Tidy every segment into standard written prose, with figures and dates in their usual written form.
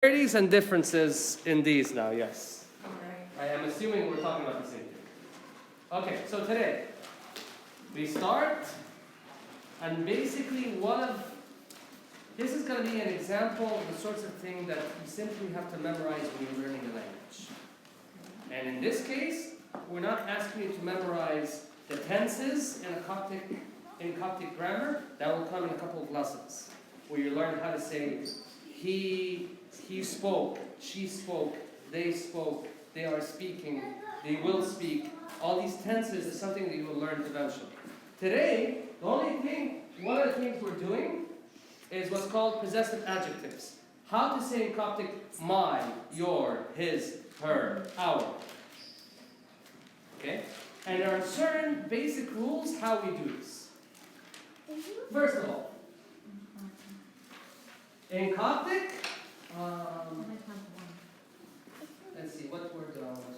similarities and differences in these now, yes. Right. I am assuming we're talking about the same thing. Okay, so today we start, and basically this is going to be an example of the sorts of thing that you simply have to memorize when you're learning a language. And in this case, we're not asking you to memorize the tenses in Coptic grammar. That will come in a couple of lessons, where you learn how to say he spoke, she spoke, they are speaking, they will speak. All these tenses is something that you will learn eventually. Today, one of the things we're doing is what's called possessive adjectives. How to say in Coptic my, your, his, her, our. Okay? And there are certain basic rules how we do this. First of all, in Coptic, let's see, what word do I want to use?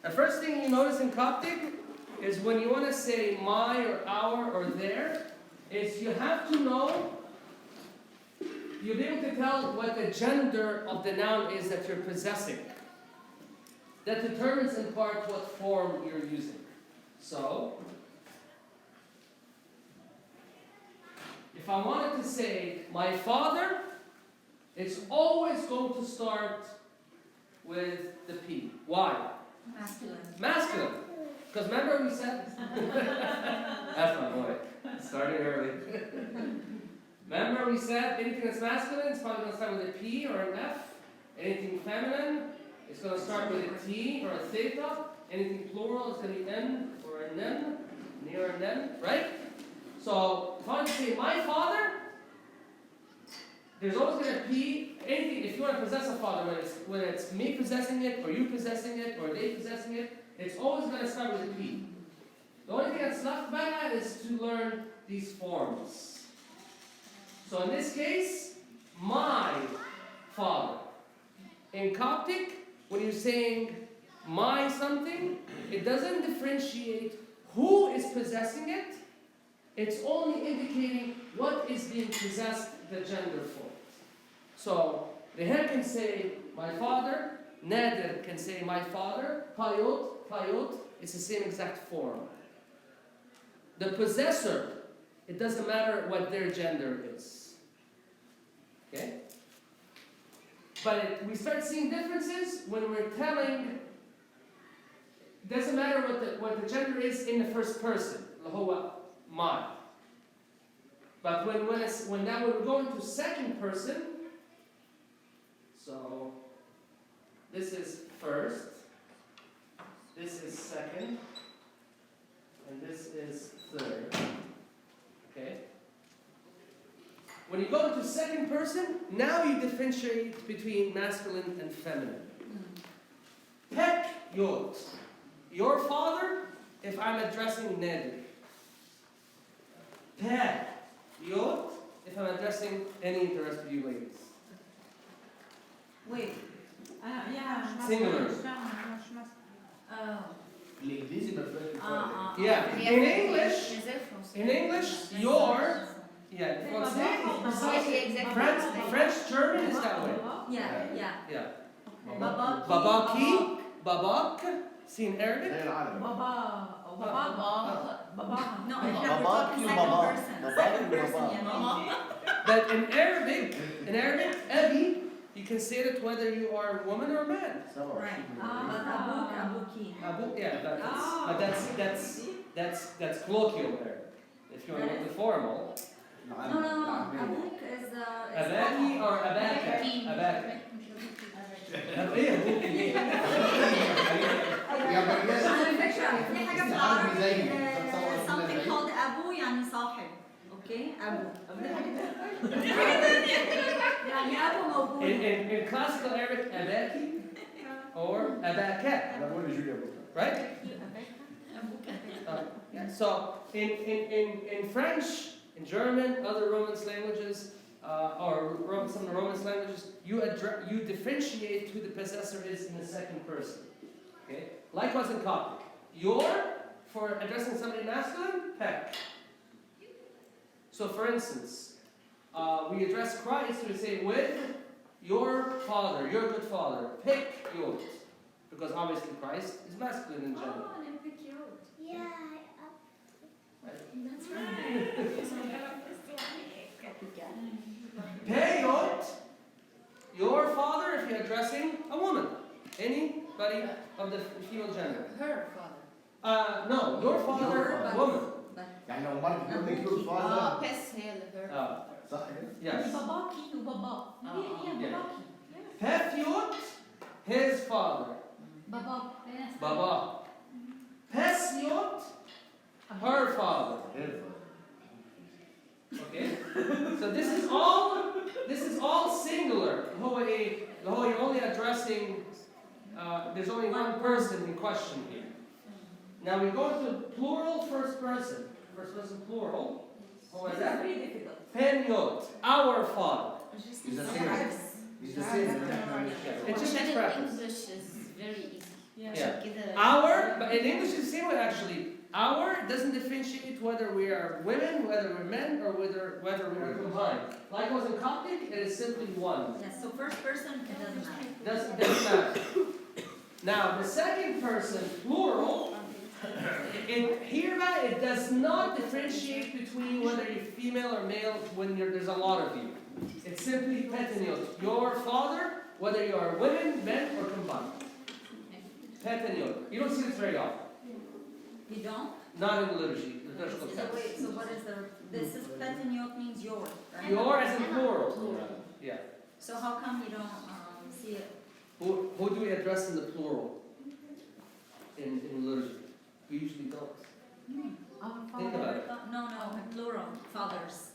The first thing you notice in Coptic is when you want to say my or our or their, is you have to know, you'll be able to tell what the gender of the noun is that you're possessing. That determines in part what form you're using. So, if I wanted to say my father, it's always going to start with the P. Why? Masculine. Because remember we said, that's my boy, starting early. Remember we said anything that's masculine is probably going to start with a P or an F. Anything feminine is going to start with a T or a theta. Anything plural is going to be N or an N, near an N, right? So if I want to say my father, there's always going to be anything. If you want to possess a father, when it's me possessing it, or you possessing it, or they possessing it, it's always going to start with a P. The only thing that's left by that is to learn these forms. So in this case, my father. In Coptic, when you're saying my something, it doesn't differentiate who is possessing it. It's only indicating what is being possessed, the gender for. So, Rehan can say my father, Nader can say my father, Payot, it's the same exact form. The possessor, it doesn't matter what their gender is. Okay? But we start seeing differences when we're telling, it doesn't matter what the gender is in the first person, Lahowa, my. But when we're going to second person, so this is first, this is second, and this is third. Okay? When you go into second person, now you differentiate between masculine and feminine. Pek yot. Your father, if I'm addressing Nadir. Pek yot, if I'm addressing any of the rest of you ladies. Wait. Yeah. Singular. الانجليزي ما بتبقاش Yeah. In English, your. Yeah. French, German is that way. Yeah. Babaki, babak. See in Arabic. زي العربي Baba. No, باباكي وبابا باباكي وبابا But in Arabic, abi, you can say it whether you are a woman or a man. Right. Abuki. But that's colloquial Arabic. If you want the formal, No. Abuk is abaki or abaka. Abaka. Something called Abu يعني صاحب. Okay? Abu. يعني أبو موجود. In classical Arabic, abaki or abaka. انا بقول لجوليا بكره Right? So in French, in German, other Romance languages, some of the Romance languages, you differentiate who the possessor is in the second person. Okay? Likewise in Coptic. Your, for addressing somebody masculine, pek. So for instance, we address Christ, we say with your father, your good father, pek yot. Because obviously Christ is masculine in general. Oh, and pick you out. Yeah, That's right. Peyot, your father, if you're addressing a woman, anybody of the female gender. Her father. No, your father, Your woman. يعني لو مرة بتقول لك your father بس هي her father. صح كده؟ Yes. باباكي وبابا. هي Yeah. باباكي. Pefyot, his father. بابا. Baba. Pesyot, her father. Okay? So this is all singular. You're only addressing, there's only one person in question here. Now we go to plural first person. First person plural. What was that? Very difficult. Penyot, our father. It's the same. It's the same. It's just عشان practice. English is very easy. Yeah. كده. Our, but in English it's the same way actually. Our doesn't differentiate whether we are women, whether we're men, or whether we are combined. Likewise in Coptic, it is simply one. Yes, so first person, it doesn't matter. Doesn't matter. Now the second person, plural, hereby it does not differentiate between whether you're female or male when there's a lot of you. It's simply peteniot. Your father, whether you are women, men, or combined. Peteniot. You don't see this very often. You don't? Not in the liturgy, the liturgical So text. wait, so what is the, this is peteniot means your, right? Your as in plural. Yeah. So how come you don't see it? Who do we address in the plural? In liturgy? We usually don't. Think about it. No, plural, fathers.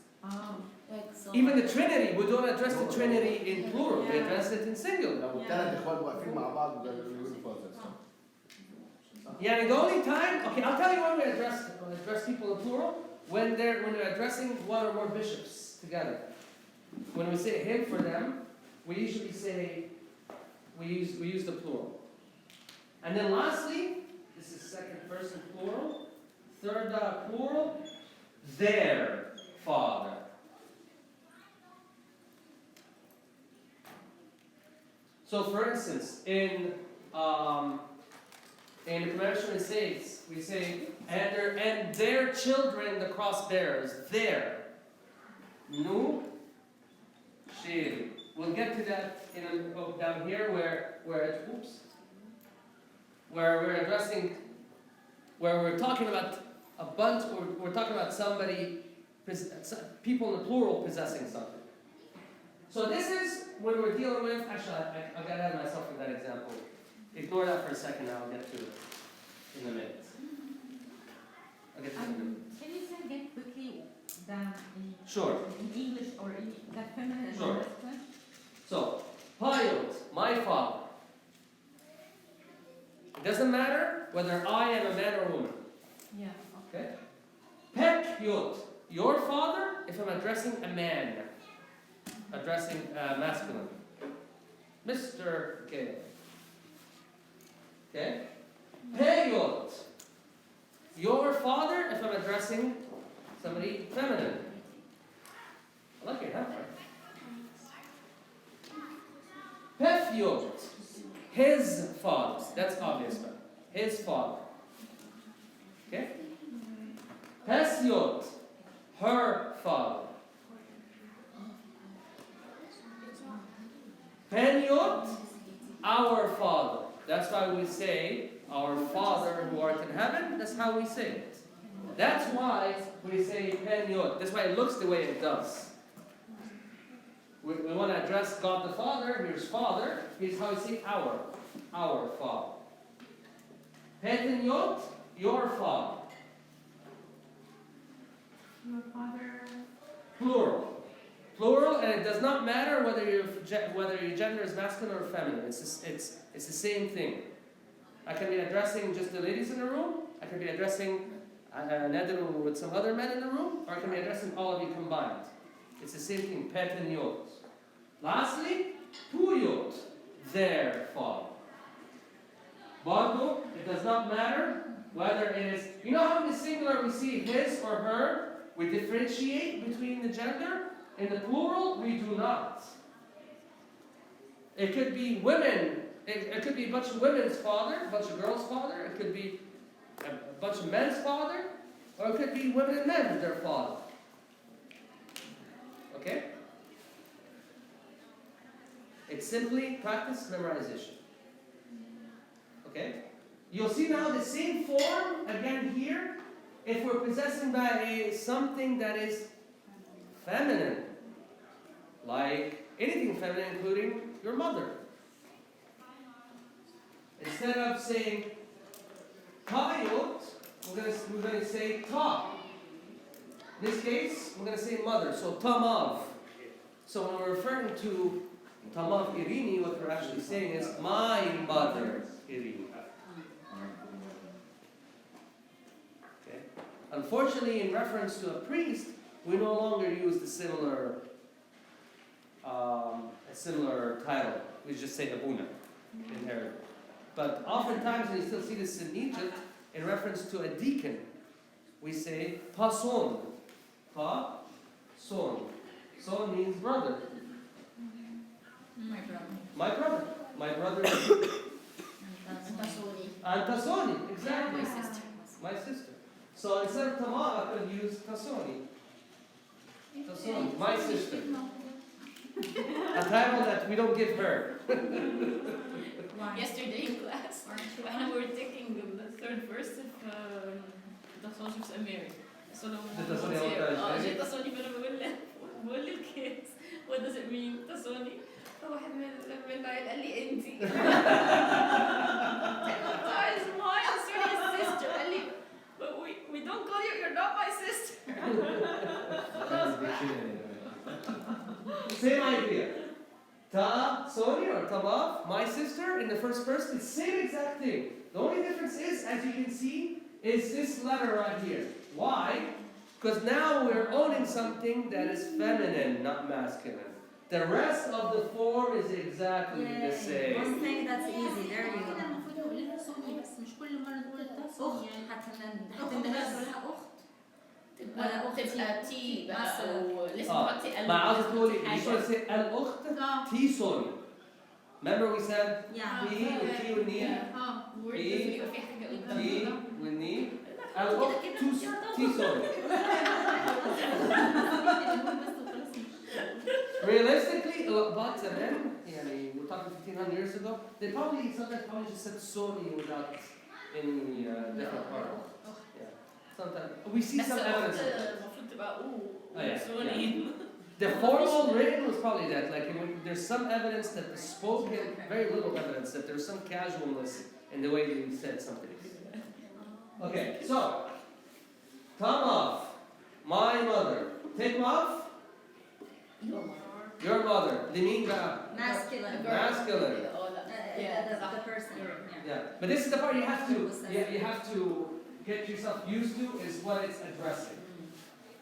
Like so. Even the Trinity, we don't address the Trinity in plural, we address it in singular. لو الثلاث اخوات واقفين مع بعض ده بيقولوا father. Yeah, the only time, okay, I'll tell you when we address people in plural, when we're addressing one or more bishops together. When we say him for them, we usually say, we use the plural. And then lastly, this is second person plural, third plural, their father. So for instance, in the Commemoration Saints, we say, and their children, the cross bearers, their. Nu, shiri. We'll get to that down here where we're addressing, where we're talking about a bunch, or we're talking about somebody, people in the plural possessing something. So this is when we're dealing with, actually I got ahead of myself with that example. Ignore that for a second, I'll get to it in a minute. I'll get to it in a minute. Can you say again quickly Sure. in English or in that feminine and Sure. masculine? So, Payot, my father. It doesn't matter whether I am a man or a woman. Yeah. Okay? Pekyot, your father, if I'm addressing a man. Addressing masculine. Mr. Gale. Okay? Peyot, your father, if I'm addressing somebody feminine. I like your hat, right? Pefyot, his father. That's obvious, right? His father. Okay? Pesyot, her father. Penyot, our Father. That's why we say, our Father who art in heaven. That's how we say it. That's why we say Penyot. That's why it looks the way it does. We want to address God the Father. Here's Father. Here's how we say our Father. Penyot, your Father. Your father. Plural. Plural, and it does not matter whether your gender is masculine or feminine. It's the same thing. I can be addressing just the ladies in the room. I can be addressing Nadru with some other men in the room, or it can be addressing all of you combined. It's the same thing, peteniot. Lastly, puyot, their father. Bardo, it does not matter whether it is, you know how in the singular we see his or her, we differentiate between the gender? In the plural, we do not. It could be women, it could be a bunch of women's father, a bunch of girls' father, it could be a bunch of men's father, or it could be women and men, their father. Okay? It's simply practice memorization. Okay? You'll see now the same form again here if we're possessing by something that is feminine. Like anything feminine, including your mother. Instead of saying Tayot, we're going to say ta. In this case, we're going to say mother. So tamav. So when we're referring to tamav irini, what we're actually saying is my mother irini. Okay. Unfortunately, in reference to a priest, we no longer use the similar title. We just say abuna in Arabic. But oftentimes, and you still see this in Egypt, in reference to a deacon, we say pason. Pa-son. Son means brother. My brother. My brother. My brother is Tasoni. Antasoni. Exactly. My sister. My sister. So instead of Tamara, I could use Tasoni. Tasoni. My sister. A title that we don't give her. Yesterday in class, when we were taking the third verse of Tasoni of Mary. So جيت تصوني فانا بقول للكيس what does it mean تصوني فواحد من العيال قال لي انتي guys my answer is sister قال لي but we don't call you, you're not my sister. Same idea. Ta, Soni or Tamav, my sister, in the first person, it's the same exact thing. The only difference is, as you can see, is this letter right here. Why? Because now we're owning something that is feminine, not masculine. The rest of the form is exactly the same. One thing that's easy, there you go. تبقى تي بقى ولسه تحطي ما عاوز تقولي الأخت تي سوني. Remember we said تي وتي والني. تي والني. الأخت تي سوني. Realistically, about men, we're talking 1,500 years ago, they probably sometimes just said Sony without any different part. Yeah. Sometimes we see some evidence. The formal written was probably that. Like there's some evidence that the spoken, very little evidence that there's some casualness in the way that he said something. Okay, so Tamav, my mother. Tikmav, your mother. Liminga. Masculine. Masculine. The person. Yeah, but this is the part you have to get yourself used to, is what it's addressing.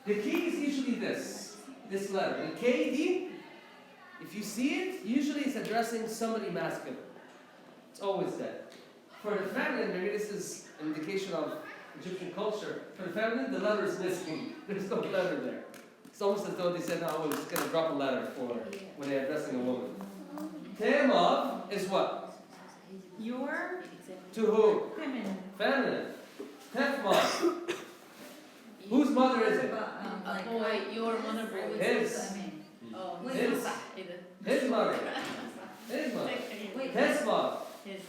The key is usually this letter. The KD, if you see it, usually it's addressing somebody masculine. It's always that. For the feminine, maybe this is an indication of Egyptian culture. For the feminine, the letter is missing. There's no letter there. It's almost as though they said, no, we're just going to drop a letter for when they're addressing a woman. Temav is what? Your To who? feminine. Feminine. Tefmav. Whose mother is it? boy, your mother. His. Oh, His. صح ايه ده؟ His mother. His mother. Tesmav. His.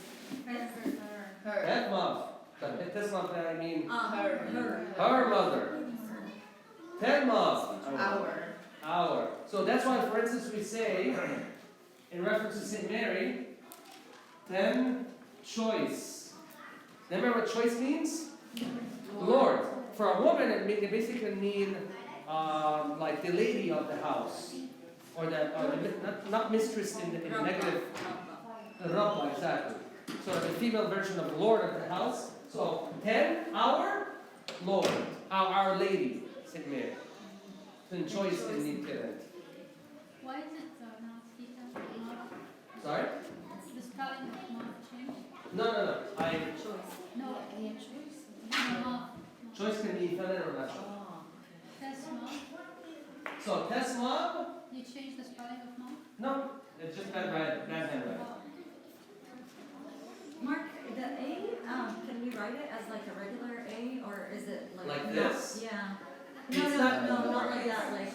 Her. Tefmav. Tesmav, I mean Her. her mother. Temav. Our. So that's why, for instance, we say, in reference to St. Mary, ten choice. Remember what choice means? Lord. For a woman, it basically mean like the lady of the house, or not mistress in the negative. The Rabba, exactly. So the female version of Lord of the house. So 10, our Lord, Our Lady, St. Mary. Then choice in need parent. Why is it now Theta? Not Sorry? the spelling of not changed? No. No, not. Choice can be feminine or masculine. That's not. So Tesla, You changed the spelling of not? no, it's just bad handwriting. Mark, the A, can we write it as like a regular A, or is it like? Like this? Yeah. It's No, not- not like that, like,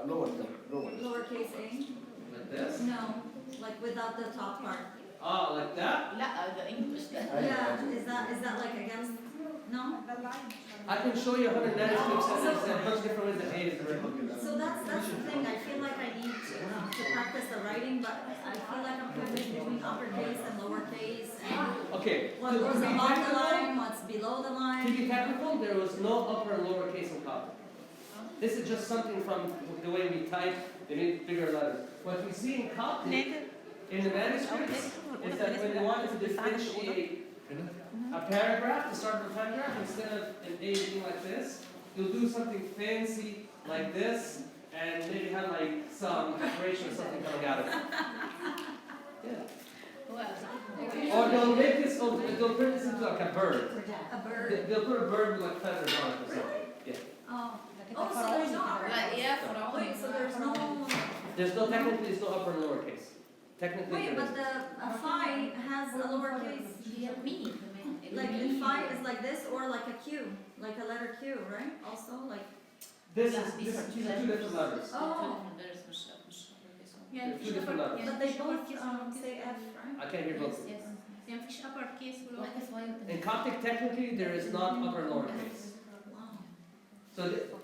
lower. lowercase A? Like this? No, like without the top part. Ah, like that? لا the English ده. Yeah, is that like against, no? I can show you 196 sentences and a bunch of different ways that A is the right book. So that's the thing, I feel like I need to practice the writing, but I feel like I'm confused between uppercase and lowercase, and Okay, what to goes be above the technical, line, what's below the to line. be technical, there was no upper and lower case in Coptic. This is just something from the way we type, they made bigger letters. What we see in Coptic, in the manuscripts, is that when they wanted to differentiate a paragraph, the start of a paragraph, instead of an A being like this, you'll do something fancy like this, and maybe have like some decoration or something coming out of it. Yeah. Or they'll make this, they'll turn this into like a bird. A bird. They'll put a bird with like feathers on it or something. Yeah. Oh, so there's no upper. Yeah, for Wait, so there's no, Technically, there's no upper and lower case. Technically, wait, there but is. the phi has a lowercase. Like the phi is like this, or like a Q, like a letter Q, right? Also, like, This is two different letters. oh, Yeah, Two different letters. but they both say F, right? I can't hear both. يعني مفيش upper case ولا In Coptic, technically, there is not upper and lower case. Wow. So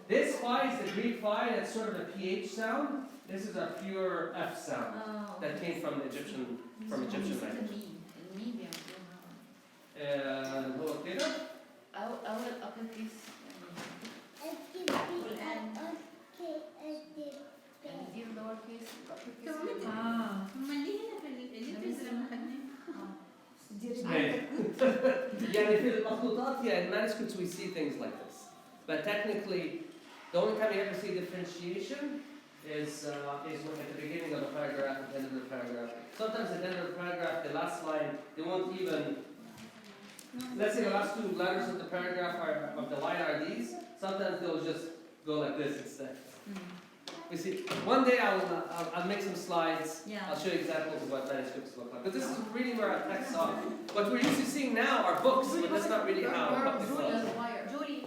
this phi is the Greek phi, that's sort of a PH sound. This is a pure F sound Oh. that came from Egyptian language. هو كده. أول upper case يعني دي lower case upper case. هم ليه هنا في الليترز لما خدناه؟ يعني في المخطوطات, yeah, in manuscripts we see things like this. But technically, the only time you ever see differentiation is when at the beginning of the paragraph, at the end of the paragraph. Sometimes at the end of the paragraph, the last line, they won't even, let's say the last two letters of the paragraph of the line are these. Sometimes they'll just go like this instead. We see. One day I'll make some slides. Yeah. I'll show you examples of what manuscripts look like. But this is really where our texts are. What we're used to seeing now are books, but that's not really how public was. Julie.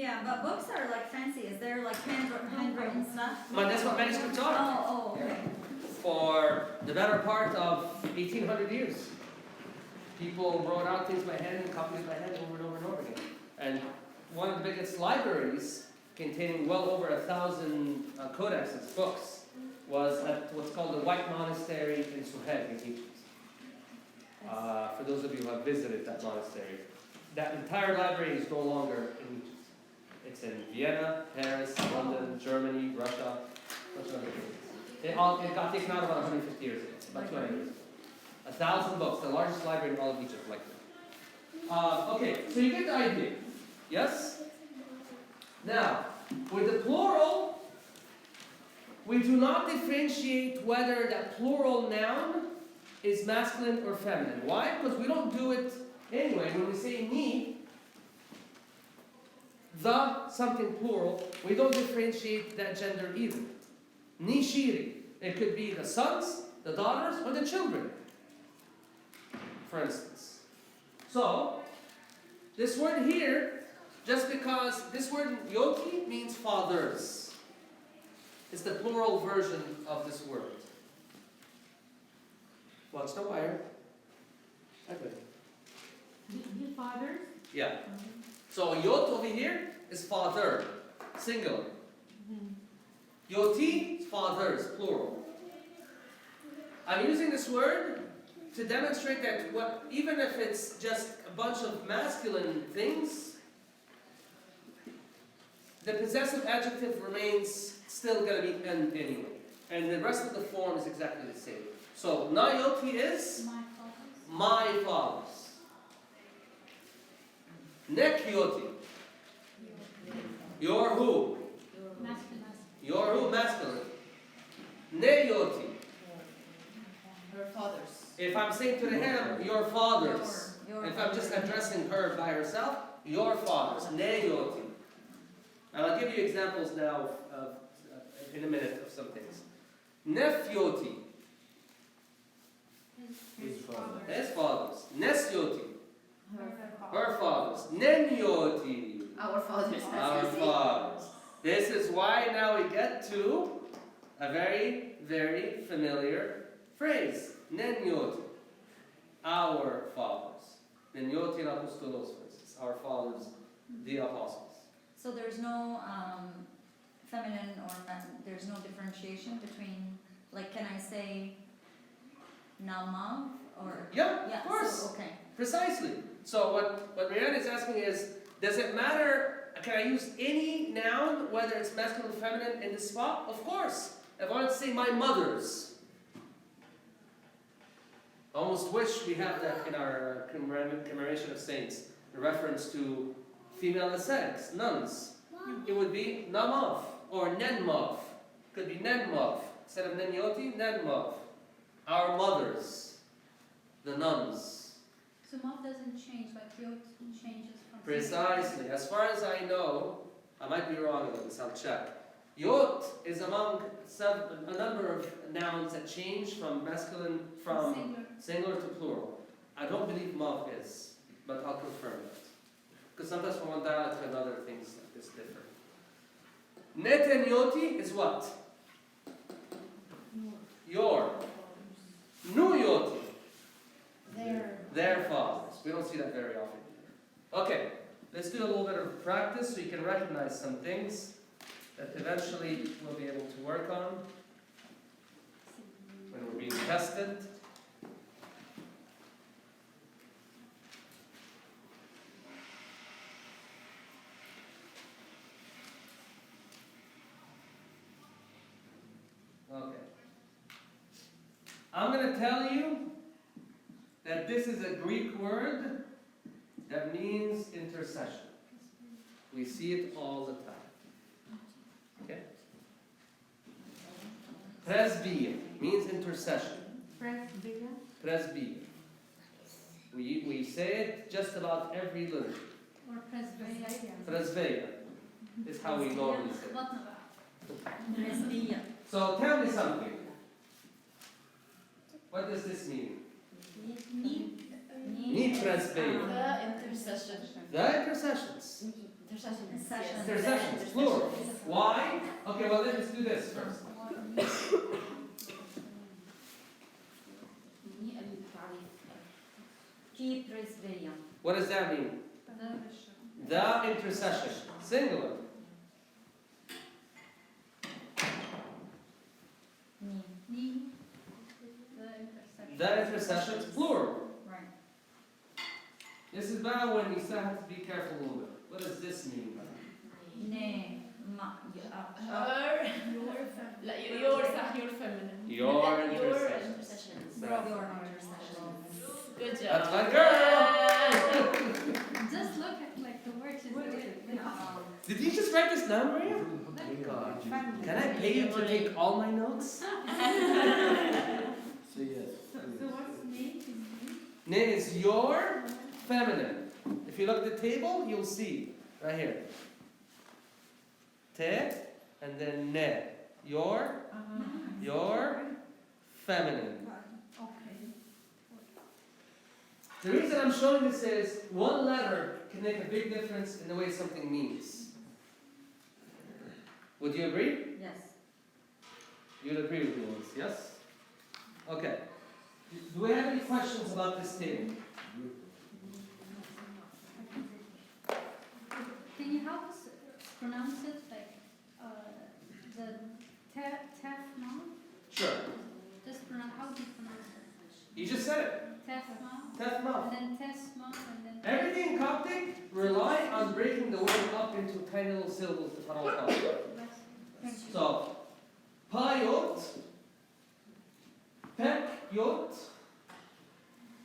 Yeah, but books are like fancy. Is there like handwritten stuff? But that's what manuscripts are. Oh, okay. For the better part of 1800 years, people wrote out things by hand and copies by hand over and over and over again. And one of the biggest libraries, containing well over 1,000 codexes, books, was at what's called the White Monastery in Suhed in Egypt. For those of you who have visited that monastery, that entire library is no longer in Egypt. It's in Vienna, Paris, London, Germany, Russia, bunch of other places. It got taken out about 150 years ago, about 200 years ago. 1,000 books, the largest library in all of Egypt, like that. Okay, so you get the idea. Yes? Now, with the plural, we do not differentiate whether that plural noun is masculine or feminine. Why? Because we don't do it anyway. When we say ni, the something plural, we don't differentiate that gender either. Ni shiri. It could be the sons, the daughters, or the children, for instance. So, this word here, just because this word yoki means fathers, it's the plural version of this word. Watch the wire. Okay. The fathers? Yeah. So yot over here is father, singular. Yoti is fathers, plural. I'm using this word to demonstrate that even if it's just a bunch of masculine things, the possessive adjective remains still going to be n anyway. And the rest of the form is exactly the same. So, Nayoti is My fathers. my fathers. Nek yoti. Your who? Masculine. Your who? Masculine. Ne yoti. Her fathers. If I'm saying to the him, your fathers. Your If I'm just addressing her by herself, your fathers. Ne yoti. And I'll give you examples now in a minute of some things. Nef yoti. His father. His fathers. Nes yoti. Her Her fathers. Nen yoti. Our fathers. Our fathers. This is why now we get to a very, very familiar phrase. Nen yoti. Our fathers. Nen yoti apostolos, for instance. Our fathers, the apostles. So there's no feminine or there's no differentiation between, like, can I say namav or? Yeah, Yeah, of course. so, okay. Precisely. So what Rihanna is asking is, does it matter, can I use any noun, whether it's masculine or feminine, in this spot? Of course. If I want to say my mothers, I almost wish we have that in our commemoration of saints, in reference to female ascetics, nuns. It would be namav or nenmav. Could be nenmav. Instead of nenyoti, nenmav. Our mothers, the nuns. So mom doesn't change, like yod changes from. Precisely. As far as I know, I might be wrong about this, I'll check. Yot is among a number of nouns that change from masculine, from Singular. singular to plural. I don't believe mav is, but I'll confirm it. Because sometimes from one dialect to another, things like this differ. Netenyoti is what? Your. Nuyoti. Their fathers. We don't see that very often either. Okay, let's do a little bit of practice so you can recognize some things that eventually we'll be able to work on when we're being tested. Okay. I'm going to tell you that this is a Greek word that means intercession. We see it all the time. Okay? Presbyia means intercession. Presbyia. We say it just about every liturgy. Or presbyterian. Presbyia is how we normally say it. What about? Lesbian. So tell me something. What does this mean? Ni presbyia. The intercession. The intercessions. Intercession. Intercessions, plural. Why? Okay, well let's do this first. Ki presbyterian. What does that mean? The intercession. Singular. Ni. The intersection. The intercessions, plural. Right. This is bad when you still have to be careful a little bit. What does this mean? Ne. Ma. Her. Your feminine. Your Your intercessions. intercessions. Right. Your intercession. Good job. That's my girl! Just look at like the words is good. Did you just write this down, Maria? God. Can I pay you to take all my notes? Say yes. So what's name? Ne is your feminine. If you look at the table, you'll see right here. Te and then ne. Your feminine. Okay. The reason I'm showing this is one letter can make a big difference in the way something means. Would you agree? Yes. You'd agree with me on this, yes? Okay. Do we have any questions about this table? Can you help us pronounce it like the tefma? Sure. Just pronounce. How do you pronounce it? You just said it. Tefma. Tefma. And then tesma and then. Everything in Coptic rely on breaking the word up into tiny little syllables to follow Coptic. Thank you. So, payot, pek yot,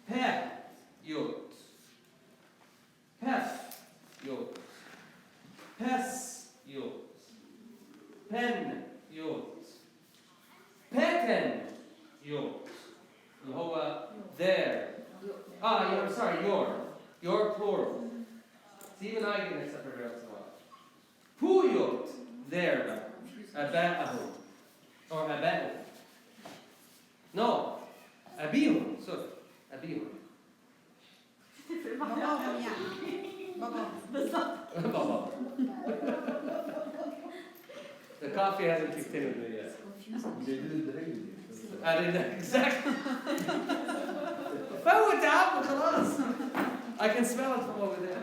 peh yot, pef Pes يوت. Pen يوت. Peten يوت. اللي هو their. I'm sorry, your plural. See, even I get mixed up every once in a while. Puyot, their. Aba'ahum. Or aba'ahum. No. Abihum. Sorry. Abihum. باباهم يعني باباهم Baba. The coffee hasn't kicked in with me yet. They didn't drink it. I didn't exactly. فوت يا عم خلاص. I can smell it from over there.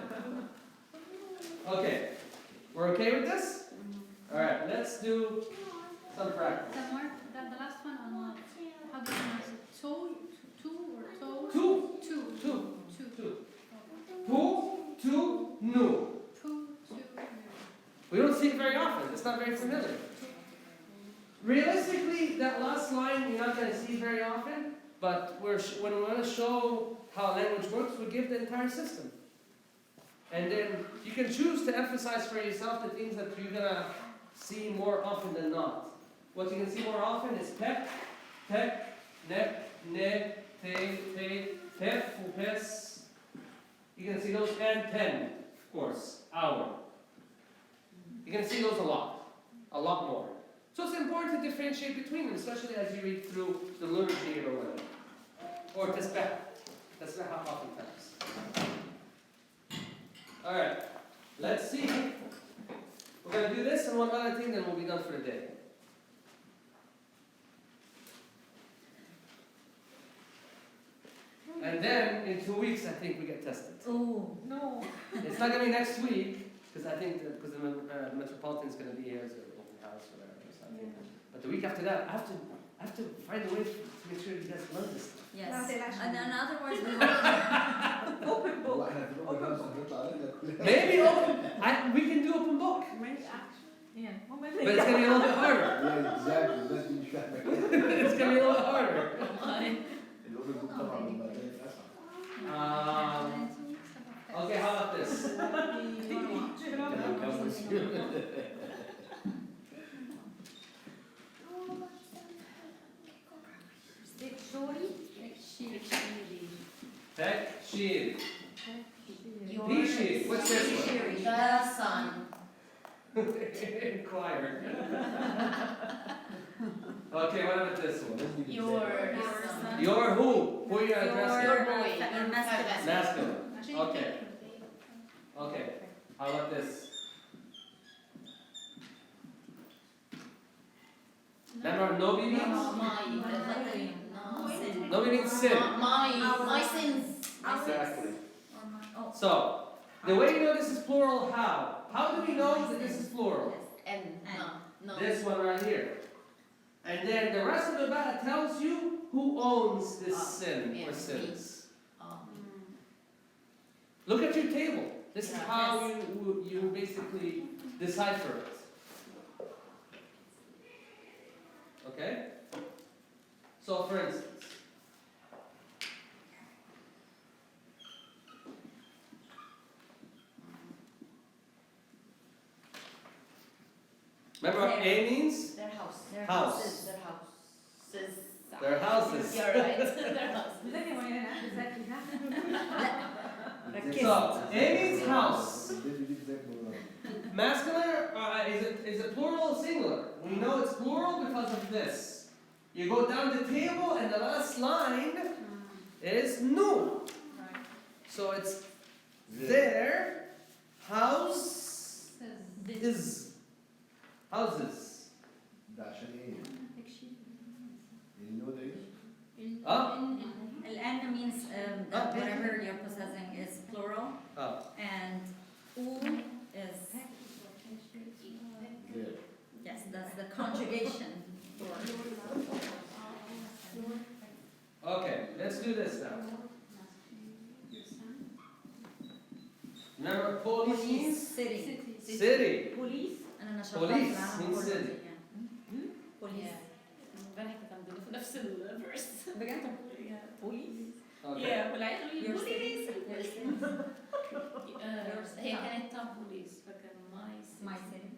Okay. We're okay with this? Alright, let's do some practice. The more, the last one on how do you pronounce it? Two or toe? Two. Two. Two. Pu, tu, nu. Two, two. We don't see it very often. It's not very familiar. Realistically, that last line you're not going to see very often, but when we want to show how language works, we give the entire system. And then you can choose to emphasize for yourself the things that you're going to see more often than not. What you can see more often is pep, nek, ne, te, pef, pes. You can see those and pen, of course, hour. You're going to see those a lot more. So it's important to differentiate between them, especially as you read through the liturgy or whatever. Or tasbih. Tasbih oftentimes. Alright, let's see. We're going to do this and one other thing, then we'll be done for the day. And then, in 2 weeks, I think we get tested. Oh. No. It's not going to be next week, because I think because the Metropolitan's going to be here as an open house or whatever. So I think, but the week after that, I have to find a way to make sure you guys learn this stuff. Yes. And otherwise we will Open book. واحنا في الأول خمسة بنطلع علينا كلها. Maybe we can do open book, Yeah. but it's going to be a little bit harder. Yeah, exactly. الناس دي مش فاهمة كده. It's going to be a little bit harder. الأوبن بوك طبعا بالمدارس أصعب. Um, And 2 weeks about okay, how about this? Tek, shir. Pishir. What's this one? The sun. Choir. Okay, what about this one? Your son. Your who? Who are you addressing? Your boy. Your masculine. Masculine. Actually, Okay. Okay. How about this? Remember Nobi means? Nobi means sin. My sins. Exactly. Oh. So, the way you know this is plural, how? How do we know that this is plural? And no. This one right here. And then the rest of the Bible tells you who owns this sin or sins. Look at your table. This is how you basically decipher it. Okay? So for instance, remember what A means? Their house. House. Their houses. Their houses. You're right. Their house. So A means house. البيبي دي زي ما Masculine, is it plural or singular? We know it's plural because of this. You go down the table and the last line is nu. So it's their house is houses. ده عشان ايه؟ النو ده ايه؟ Al-anna means that whatever you're possessing is plural, and u is, yes, that's the conjugation for. Okay, let's do this now. Remember police means? City. City. Police. أنا Police نشرتها means city. Police. امبارح كانت عندنا في نفس الفيرس. بجد؟ بوليس. Okay. والعيال قالوا لي Your بوليس. city. هي كانت توب بوليس فكان ماي My city.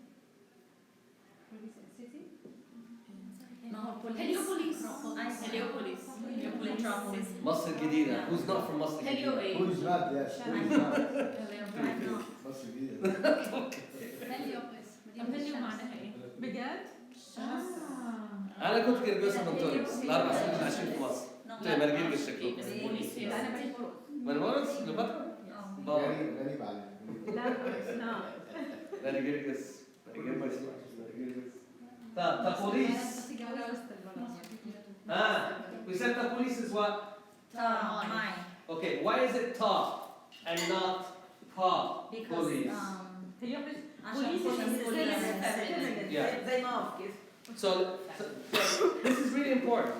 What is it? City? ما هو police. Heliopolis. I said Heliopolis. Metropolis. مصر الجديدة. Who's not from مصر Helio الجديدة? A. Who is not? Yes. Who is not? I know. مصر جديدة. هليوبلس. طب هليو معناها ايه؟ بجد؟ أنا كنت قرقوسة من تونس. الأربع سنين اللي عايشين في مصر. No. طيب أنا قرقوس شكله. بس بوليس لا أنا هي. بقول من مورس لفترة؟ Oh. بابا. غريب عليك. لا لا أنا قرقوس. أنا قرقوس. طب police. We said the police is what? Mine. Okay, why is it ta and not pa? Because Police. هليوبلس عشان police police زي feminine. Yeah. زي ما أعرف كيف. So this is really important.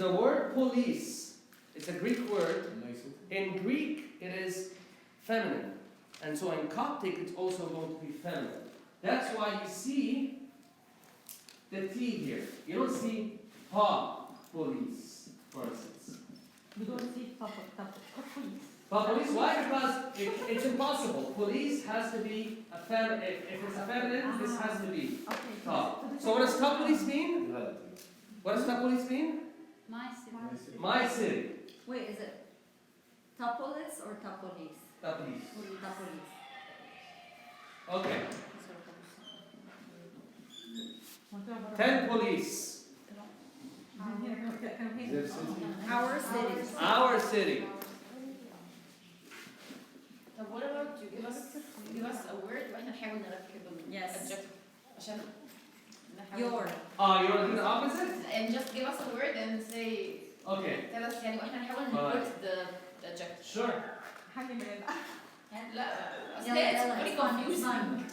The word police, it's a Greek word. In Greek, it is feminine. And so in Coptic, it's also going to be feminine. That's why you see the T here. You don't see pa police, for instance. We don't see police. Pa police, why? Because it's impossible. Police has to be a feminine. If it's a feminine, this has to be Okay. ta. So what does ta police mean? What does ta police mean? My city. My city. Wait, is it Topolis or Topolis? Ta police. Topolis. Okay. 10 police. Their city. Our city. Our city. طب what about you give us a word واحنا نحاول نركب Yes. adjective عشان نحاول Your. Oh, you want to do the opposite? and just give us a word and say Okay. tell us يعني واحنا نحاول Alright. put the adjective Sure. حاجة من لا أصل يلا it's يلا. very It's fun. confusing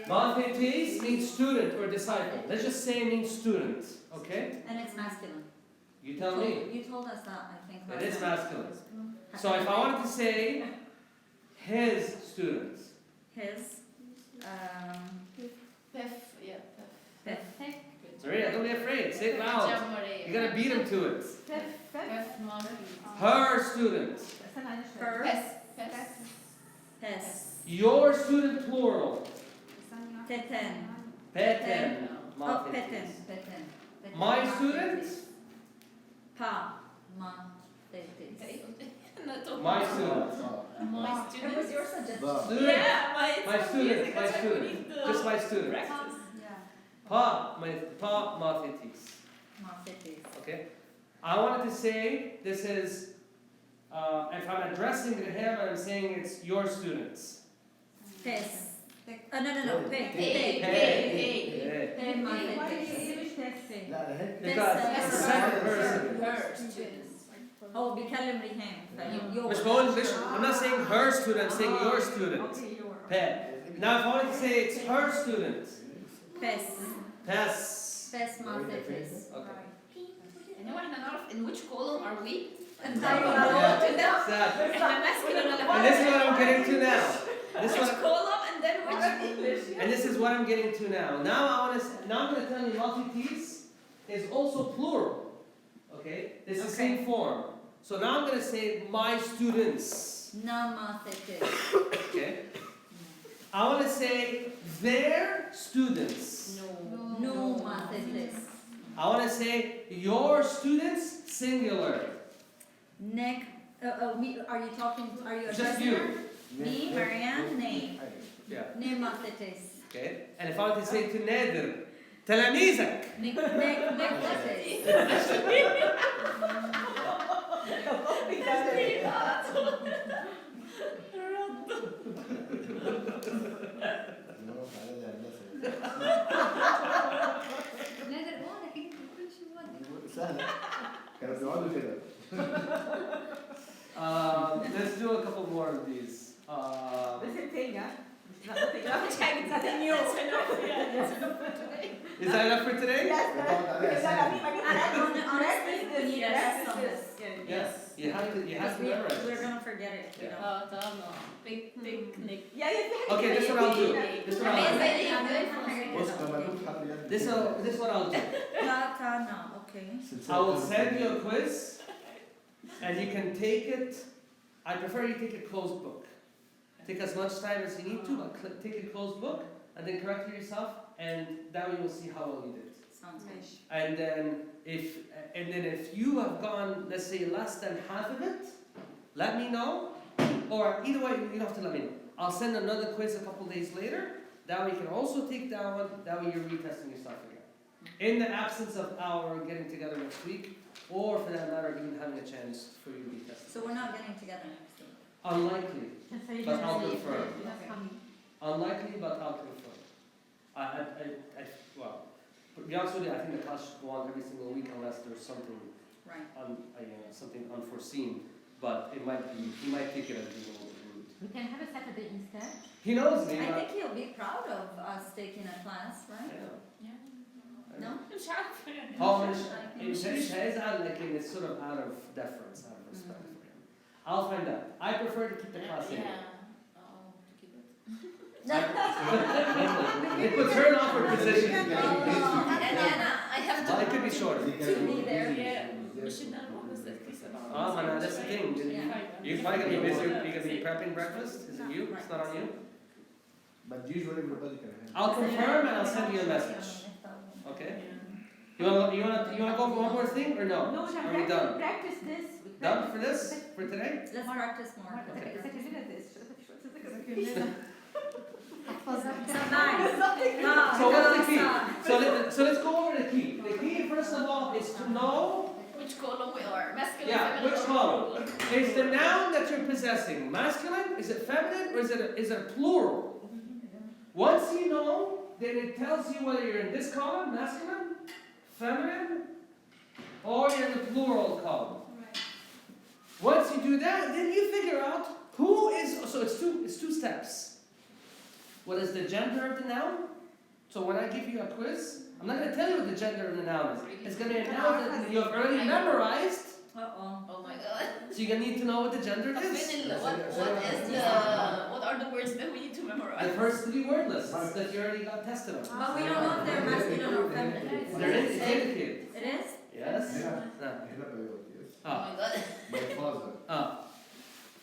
Mathetes means student or disciple. Let's just say it means student. Okay? And it's masculine. You tell me. You told us that, I think. It is masculine. So if I wanted to say his students. His. Pef yeah Pef. Maria, don't be afraid. Say it loud. You gotta beat him to it. Pef Her students. Her. Pes Pes His. Your student plural. Peten. Peten. Oh, Mathetes. Peten. Peten. My students. Pa. Mathetes. My students. my It was students your suggestion. The. Student. Yeah, My student. My student. Just my student. Yeah. Pa Mathetes. Mathetes. Okay? I wanted to say this is, if I'm addressing to him, I'm saying it's your students. Pes. No. Pe. hey Pe Mathetes. لا ده هيك. Because it's the second person. her students هو بيكلم ريهام. مش بقول I'm not saying her student, I'm saying your student. Pet. Now if I wanted to say it's her student. Pes. Pes. Pes Mathetes. Okay. يعني هو احنا نعرف in which column are we And Yeah, exactly. احنا masculine ولا And this is what I'm getting to now. This which one, column and then which and this is what I'm getting to now. Now I'm going to tell you Mathetes is also plural. Okay? It's the same form. So now I'm going to say my students. Non-Mathetes. Okay? I want to say their students. No Mathetes. I want to say your students singular. Nick. Are you talking? Are you Just addressing you. her? Me, Marianne, name. Yeah. Name Mathetes. Okay? And if I want to say to Nader, تلاميذك. Nick Mathetes. نروح على الهندسة. نادر واضح انت كل شيء واضح. سهلة. كانوا بيقعدوا كده. Let's do a couple more of these. مش حاجة تانية Is that enough for today? بتقعد عليها سهلة. Honestly, we need a rest on this. Yes. You have to Because memorize we're this. gonna forget it. You know. طبعا picnic Okay, this is what I'll do. This is what I'll do. بص لما تكون حد يد. This is what I'll do. Katana. Okay. I will send you a quiz, and you can take it. I prefer you take a closed book, Take as much time as you need to, but take a closed book, and then correct it yourself, and that way you'll see how well you did. Sounds good. And then if you have gone, let's say, less than half of it, let me know. Or either way, you don't have to let me know. I'll send another quiz a couple days later. That way you can also take that one. That way you're retesting yourself again. In the absence of our getting together next week, or for that matter, even having a chance for you to retest. So we're not getting together next week. Unlikely, but I'll confirm. Unlikely, but I'll confirm. Well, to be honest with you, I think the class should go on every single week unless there's something, Right. something unforeseen. But he might take it as being a little bit rude. We can have a Saturday instead. He knows me. I think he'll be proud of us taking a class, right? No? مش عارفة يعني. هو مش هيزعل لكن it's sort of out of deference, out of respect for him. I'll find out. I prefer to keep the class in. Yeah. Oh, to keep it. It puts her in an awkward position. And Anna, I have Well, it could be shorter. to be there. Yeah. مش إن أنا بس أتكلم about. Man, that's the thing. You're probably gonna be busy. You're gonna be prepping breakfast. Is it you? It's not on you. But usually everybody can have. I'll confirm and I'll send you a message. Okay. You wanna go for one more thing or no? No, Are we done? practice this. Done for this? For today? Let's practice more. So nice. So what's the key? So let's go over the key. The key, first of all, is to know. Which column we are? Masculine, Yeah, feminine, which or column? plural? Is the noun that you're possessing masculine? Is it feminine? Or is it a plural? Once you know, then it tells you whether you're in this column, masculine, feminine, or you're in the plural column. Once you do that, then you figure out who is. So it's two steps. What is the gender of the noun? So when I give you a quiz, I'm not going to tell you what the gender of the noun is. It's going to be a noun that you have already memorized. Uh-oh. Oh my god. So you're going to need to know what the gender is. What are the words that we need to memorize? The first three word lists that you already got tested on. But we don't know if they're masculine or feminine. There is, it's indicated. It is? Yes. هنا بيوت yes. Oh my god. My father.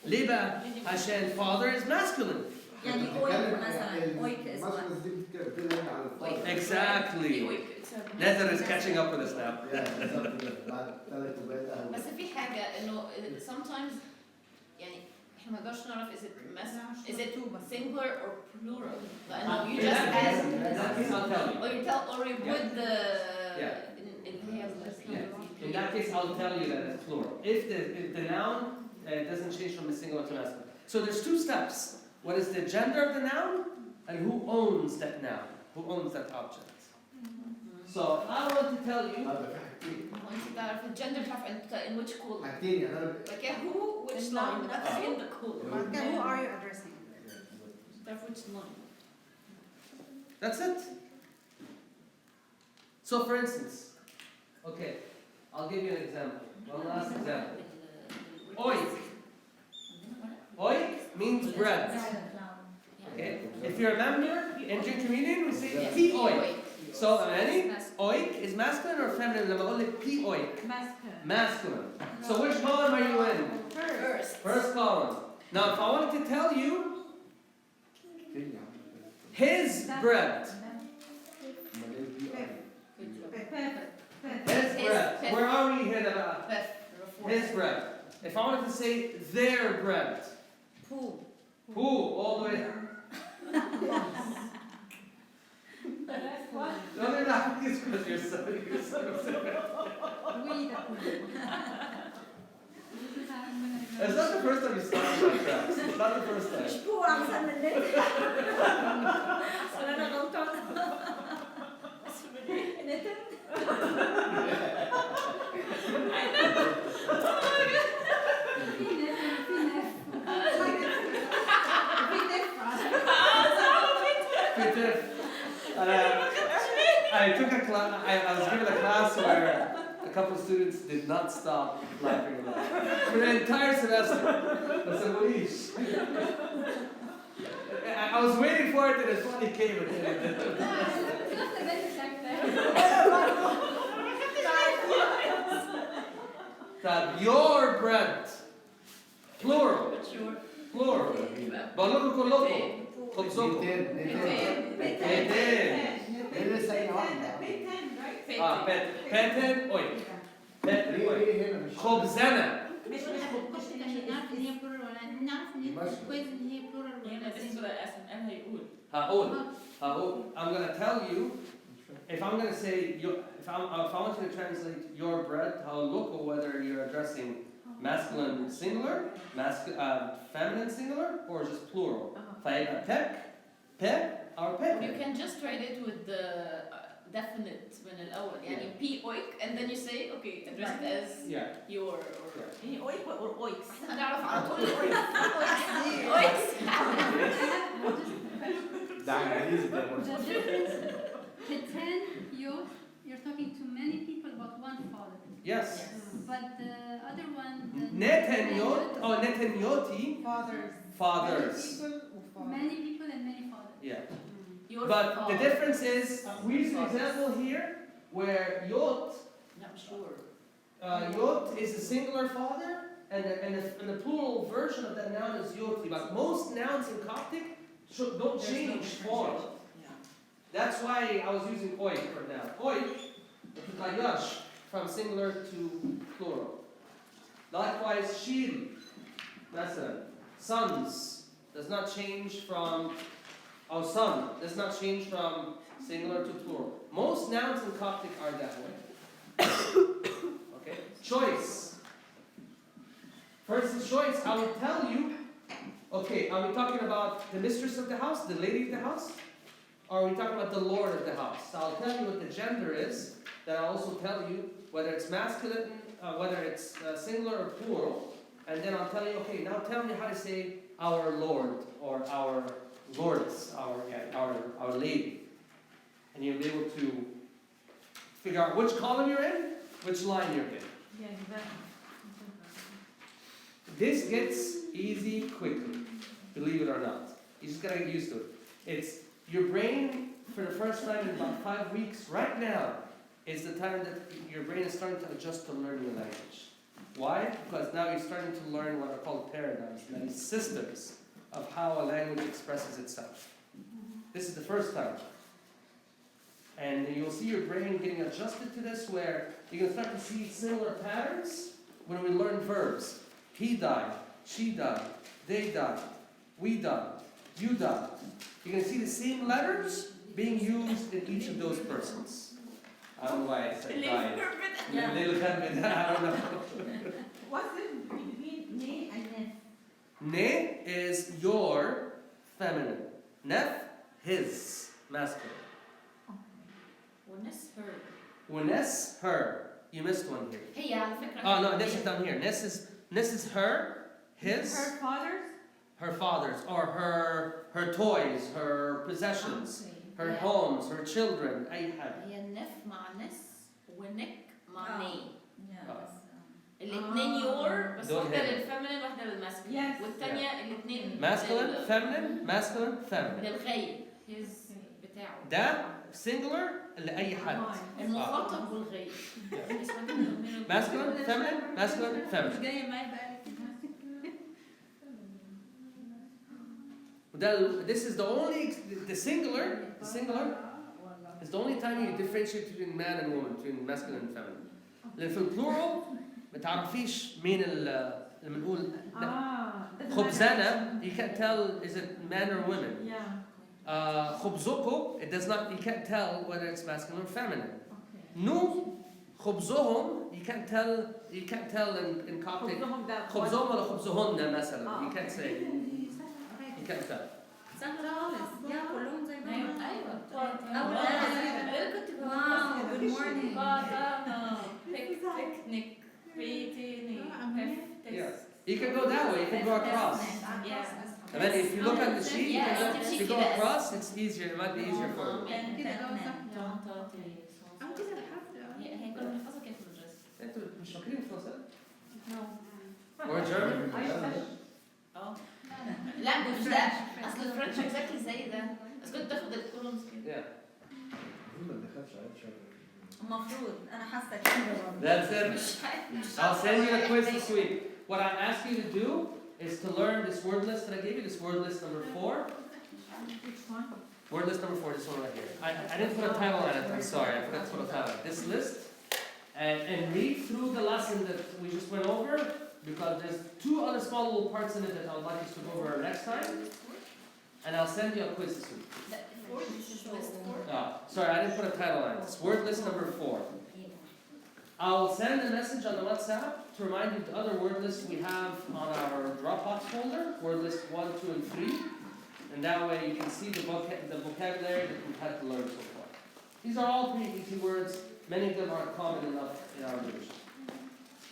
ليه بقى؟ عشان father is masculine. يعني أويك مثلا أويك is what? المصري دي بتتكلم على الفاضل. Exactly. Nether is catching up with us now. بعد 3 كوبايات قهوة. بس في حاجة إنه sometimes يعني إحنا ما نقدرش نعرف is it singular or plural لأنه you just add I'll tell you. or you put the In that case, I'll tell you that it's plural. If the noun doesn't change from a singular to masculine. So there's two steps. What is the gender of the noun and who owns that noun? Who owns that object? So I want to tell you. هذا في حاجتين. وأنت تعرف الجندر تعرف أنت in which column حاجتين يعني أنا like who which line that's in the column Who are you addressing? تعرف which line That's it. So for instance, okay, I'll give you an example. One last example. Oik. Oik means bread. Okay. If you're a member in your communion, we say pi oik. So Annie, oik is masculine or feminine? لما أقول لك pi oik. Masculine. So which column are you in? First column. Now if I wanted to tell you his bread. His bread. Where are we here about? His bread. If I wanted to say their bread. Who? All the way. No, they're not. It's because you're so It's not the first time you started that tracks. It's not the first time. هو أحسن منك. ولا أنا غلطانة. نتن. I took a class. I was given a class where a couple of students did not stop laughing about it for the entire semester. I said, "Waleesh." I was waiting for it, and it finally came. That your bread, plural, plural. بقول لكم خبزوكو خبزوكو نيتين بيتين هي لسه هي واحدة بيتين اوي بيتين اوي ليه هنا مش خبزنا مش نعرف ان هي بلورال ولا نعرف ان هي كويس ان هي بلورال هنا ولا بس بقى اسم قال هيقول هقول I'm gonna tell you if I'm gonna say if I want you to translate your bread هقول whether you're addressing masculine singular feminine singular or just plural فيبقى بيك or You بيك can just write it with the definite من الأول يعني P oik and then you say okay address it as yeah your or يعني اويك اور اويكس احنا هنعرف على طول oiks ده انجليزي ده برضه. The difference, the 10 you're talking to many people but one father. yes But the other one, the نتنيوت or نتنيوتي fathers many people and many fathers. yeah your but the father. difference is we use an example here where yot Not sure yot is a singular father and the plural version of that noun is yoti but most nouns in Coptic don't change form. That's why I was using oik for now. Oik, which is layash, from singular to plural. Likewise, shil, مثلا, sons, does not change from, our son, does not change from singular to plural. Most nouns in Coptic are that way. Okay? Choice. First is choice. I will tell you, okay, are we talking about the mistress of the house, the lady of the house? Or are we talking about the lord of the house? So I'll tell you what the gender is, then I'll also tell you whether it's masculine, whether it's singular or plural, and then I'll tell you, okay, now tell me how to say our lord, or our lords, our lady. And you'll be able to figure out which column you're in, which line you're in. This gets easy quickly, believe it or not. You just gotta get used to it. It's your brain, for the first time in about 5 weeks, right now, is the time that your brain is starting to adjust to learning a language. Why? Because now you're starting to learn what are called paradigms, that is systems of how a language expresses itself. This is the first time. And you'll see your brain getting adjusted to this, where you're going to start to see similar patterns when we learn verbs. He died, she died, they died, we died, you died. You're going to see the same letters being used in each of those persons. I don't know why I said died. Little bit, I don't know. What's the difference between ne and nef? Ne is your feminine. Nef, his masculine. ونس her Wnes, her. You missed one here. هي على فكرة Oh no, this is down here. This is her, his, her father's, or her toys, her possessions, her homes, her children. أي حاجة. هي النف مع نس ونك مع ني Yeah, الاثنين your بس دول واحدة هنا. للفeminine واحدة للmasculine والثانية الاثنين Masculine, feminine. للغي his بتاعه ده singular لأي حد. المخاطب والغي Masculine, feminine. جاية معايا بقى This is the only, the singular is the only time you differentiate between man and woman, between masculine and feminine. لأن في البلورال ما تعرفيش مين اللي بنقول خبزانة, you can't tell is it man or women. خبزوكو, it does not, you can't tell whether it's masculine or feminine. Nu, خبزهم, you can't tell in Coptic. خبزهم ولا خبزهن مثلا, you can't say. You can't tell. سهلة خالص. يا كلهم زي بعض. أول أنا كنت Wow, good morning. picnic meeting Yes. You can go that way, you can go across. And then if you look at the sheet, if you go across, it's easier, it might be easier for you. هي كنا بنحفظها كيف في المدرسة انتوا مش فاكرين فرنسا؟ Or German? لا مش ده اصل الفرنش اكزاكتلي زي ده بس كنت باخد الكولومز كده Yeah. ما دخلش على شغل. المفروض أنا حاسة كده برضه. That's it. I'll send you a quiz this week. What I ask you to do is to learn this word list that I gave you, this word list number 4. Which one? Word list number 4, this one right here. I didn't put a title on it, I'm sorry, I forgot to put a title on it. This list, and read through the lesson that we just went over, because there's 2 other small little parts in it that I would like us to go over next time, and I'll send you a quiz this week. This is list 4. Sorry, I didn't put a title on it. It's word list number 4. I'll send a message on the WhatsApp to remind you of the other word lists we have on our Dropbox folder, word list 1, 2, and 3. And that way you can see the vocabulary that we've had to learn so far. These are all pretty easy words. Many of them are common enough in our division.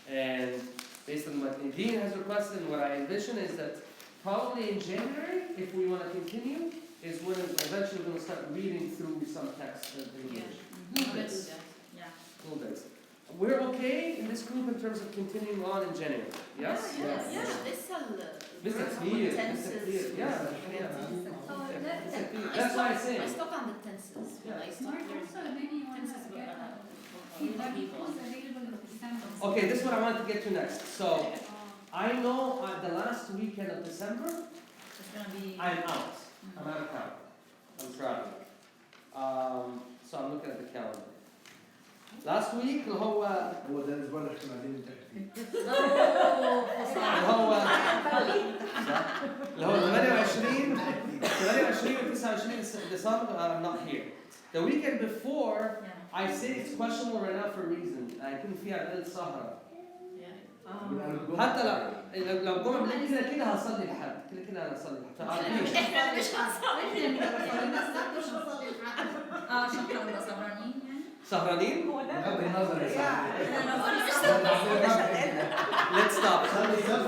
And based on what Nadine has requested and what I envision is that probably in January, if we want to continue, is when eventually we're going to start reading through some text in English. Let's do that. Yeah. Little bits. We're okay in this group in terms of continuing on in January. Yes? Yes. Yeah, Mr. Clear. Mr. Clear. Yeah. That's why I say. I stuck on the tenses. Yeah. I stuck Mark, there. also, maybe you want to get feedback who's available in December. Okay, this is what I wanted to get to next. So, I know the last weekend of December, It's gonna be. I'm out. I'm out of town. I'm traveling. So I'm looking at the calendar. Last week اللي هو هو ده الاسبوع اللي احنا قاعدين نمتحن فيه. اللي هو 28 و 29 December I'm not here. The weekend before Yeah. I say it's questionable right now for a reason. هيكون فيها ليلة سهرة. حتى لو الجمعة بالليل كده كده هصلي الحد كده هصلي الحد. احنا مش هنصلي. عشان كنا سهرانين يعني. سهرانين؟ بغض النظر يا صاحبي. Let's stop. صلي الصف